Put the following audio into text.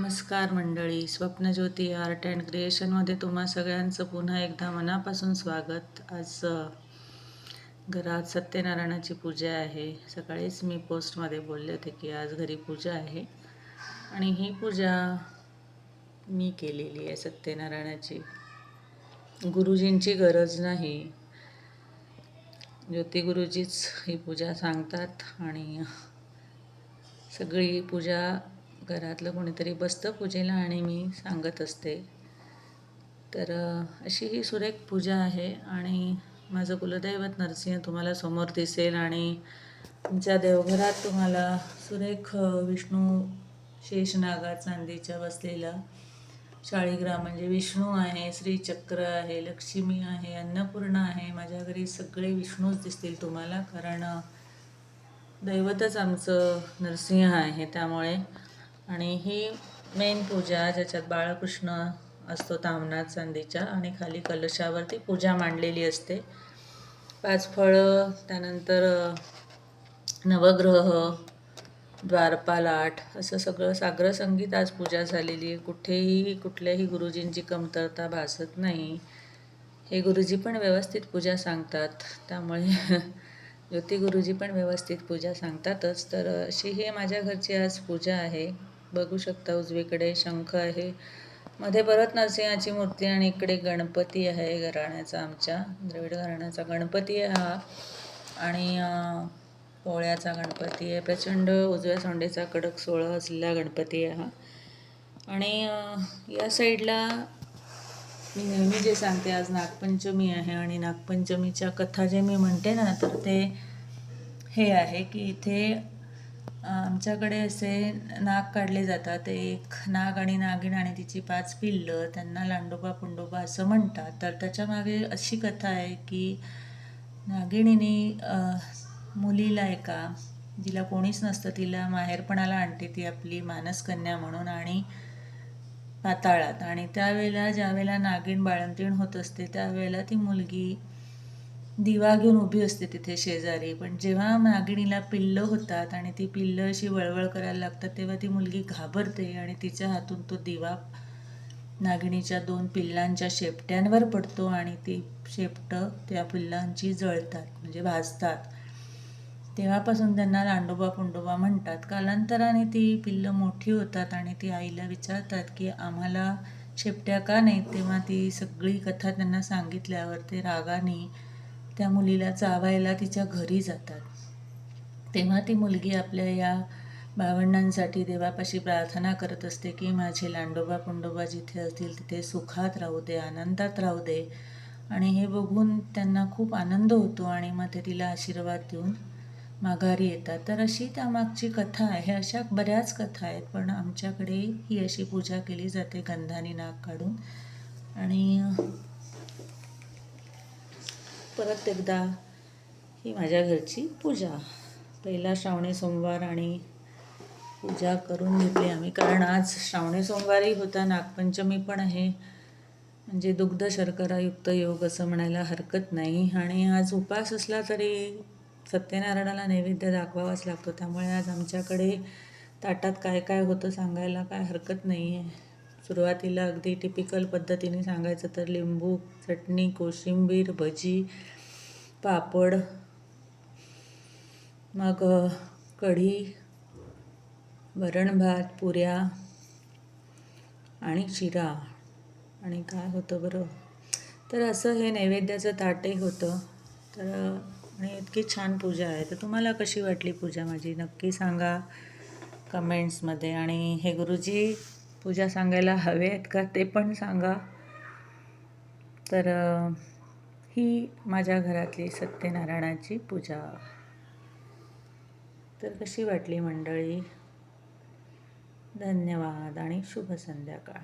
नमस्कार मंडळी. स्वप्नज्योती art and क्रिएशनमध्ये तुम्हा सगळ्यांचं पुन्हा एकदा मनापासून स्वागत. आज घरात सत्यनारायणाची पूजा आहे. सकाळीच मी पोस्टमध्ये बोलले होते की आज घरी पूजा आहे आणि ही पूजा मी केलेली आहे सत्यनारायणाची. गुरुजींची गरज नाही, ज्योती गुरुजीच ही पूजा सांगतात आणि सगळी पूजा घरातलं कोणीतरी बसतं पूजेला आणि मी सांगत असते. तर अशी ही सुरेख पूजा आहे आणि माझं कुलदैवत नरसिंह तुम्हाला समोर दिसेल आणि तुमच्या देवघरात तुम्हाला सुरेख विष्णू शेषनागा चांदीच्या बसलेला शाळीग्राम म्हणजे विष्णू आहे, श्रीचक्र आहे, लक्ष्मी आहे, अन्नपूर्णा आहे. माझ्या घरी सगळे विष्णूच दिसतील तुम्हाला, कारण दैवतच आमचं नरसिंह आहे त्यामुळे. आणि ही मेन पूजा ज्याच्यात बाळकृष्ण असतो ताम्हनाथ चांदीच्या आणि खाली कलशावरती पूजा मांडलेली असते. 5 फळं, त्यानंतर नवग्रह, द्वारपाल 8 असं सगळं साग्र संगीत आज पूजा झालेली आहे. कुठेही कुठल्याही गुरुजींची कमतरता भासत नाही. हे गुरुजी पण व्यवस्थित पूजा सांगतात, त्यामुळे ज्योती गुरुजी पण व्यवस्थित पूजा सांगतातच. तर अशी ही माझ्या घरची आज पूजा आहे. बघू शकता उजवीकडे शंख आहे, मध्ये परत नरसिंहाची मूर्ती आणि इकडे गणपती आहे घराण्याचा, आमच्या द्रविड घराण्याचा गणपती आहे हा. आणि पोळ्याचा गणपती आहे, प्रचंड उजव्या सोंडेचा कडक सोळा असलेला गणपती आहे हा. आणि या साईडला मी नेहमी जे सांगते, आज नागपंचमी आहे आणि नागपंचमीच्या कथा जे मी म्हणते ना, तर ते हे आहे की इथे आमच्याकडे असे नाग काढले जातात. एक नाग आणि नागिण आणि तिची 5 पिल्लं, त्यांना लांडोबा पुंडोबा असं म्हणतात. तर त्याच्यामागे अशी कथा आहे की नागिणीने मुलीला एका, जिला कोणीच नसतं, तिला माहेरपणाला आणते ती आपली मानसकन्या म्हणून आणि पाताळात. आणि त्यावेळेला ज्यावेळेला नागिण बाळंतीण होत असते त्यावेळेला ती मुलगी दिवा घेऊन उभी असते तिथे शेजारी. पण जेव्हा नागिणीला पिल्लं होतात आणि ती पिल्लं अशी वळवळ करायला लागतात तेव्हा ती मुलगी घाबरते आणि तिच्या हातून तो दिवा नागिणीच्या 2 पिल्लांच्या शेपट्यांवर पडतो आणि ती शेपटं त्या पिल्लांची जळतात, म्हणजे भाजतात. तेव्हापासून त्यांना लांडोबा पुंडोबा म्हणतात. कालांतराने ती पिल्लं मोठी होतात आणि ती आईला विचारतात की आम्हाला शेपट्या का नाहीत. तेव्हा ती सगळी कथा त्यांना सांगितल्यावर ते रागाने त्या मुलीला चावायला तिच्या घरी जातात. तेव्हा ती मुलगी आपल्या या भावंडांसाठी देवापाशी प्रार्थना करत असते की माझे लांडोबा पुंडोबा जिथे असतील तिथे सुखात राहू दे, आनंदात राहू दे. आणि हे बघून त्यांना खूप आनंद होतो आणि मग ते तिला आशीर्वाद देऊन माघारी येतात. तर अशी त्यामागची कथा आहे. अशा बऱ्याच कथा आहेत, पण आमच्याकडे ही अशी पूजा केली जाते गंधानी नाग काढून. आणि परत एकदा ही माझ्या घरची पूजा. पहिला श्रावणी सोमवार आणि पूजा करून घेतली आम्ही, कारण आज श्रावणी सोमवारही होता, नागपंचमी पण आहे, म्हणजे दुग्ध शर्करायुक्त योग असं म्हणायला हरकत नाही. आणि आज उपास असला तरी सत्यनारायणाला नैवेद्य दाखवावाच लागतो, त्यामुळे आज आमच्याकडे ताटात काय काय होतं सांगायला काय हरकत नाही आहे. सुरुवातीला अगदी टिपिकल पद्धतीने सांगायचं तर लिंबू, चटणी, कोशिंबीर, भजी, पापड, मग कढी, वरण भात, पुऱ्या आणि शिरा आणि काय होतं बरं, तर असं हे नैवेद्याचं ताटही होतं. तर आणि इतकी छान पूजा आहे. तर तुम्हाला कशी वाटली पूजा माझी नक्की सांगा कमेंट्समध्ये. आणि हे गुरुजी पूजा सांगायला हवे आहेत का ते पण सांगा. तर ही माझ्या घरातली सत्यनारायणाची पूजा. तर कशी वाटली मंडळी? धन्यवाद आणि शुभ संध्याकाळ.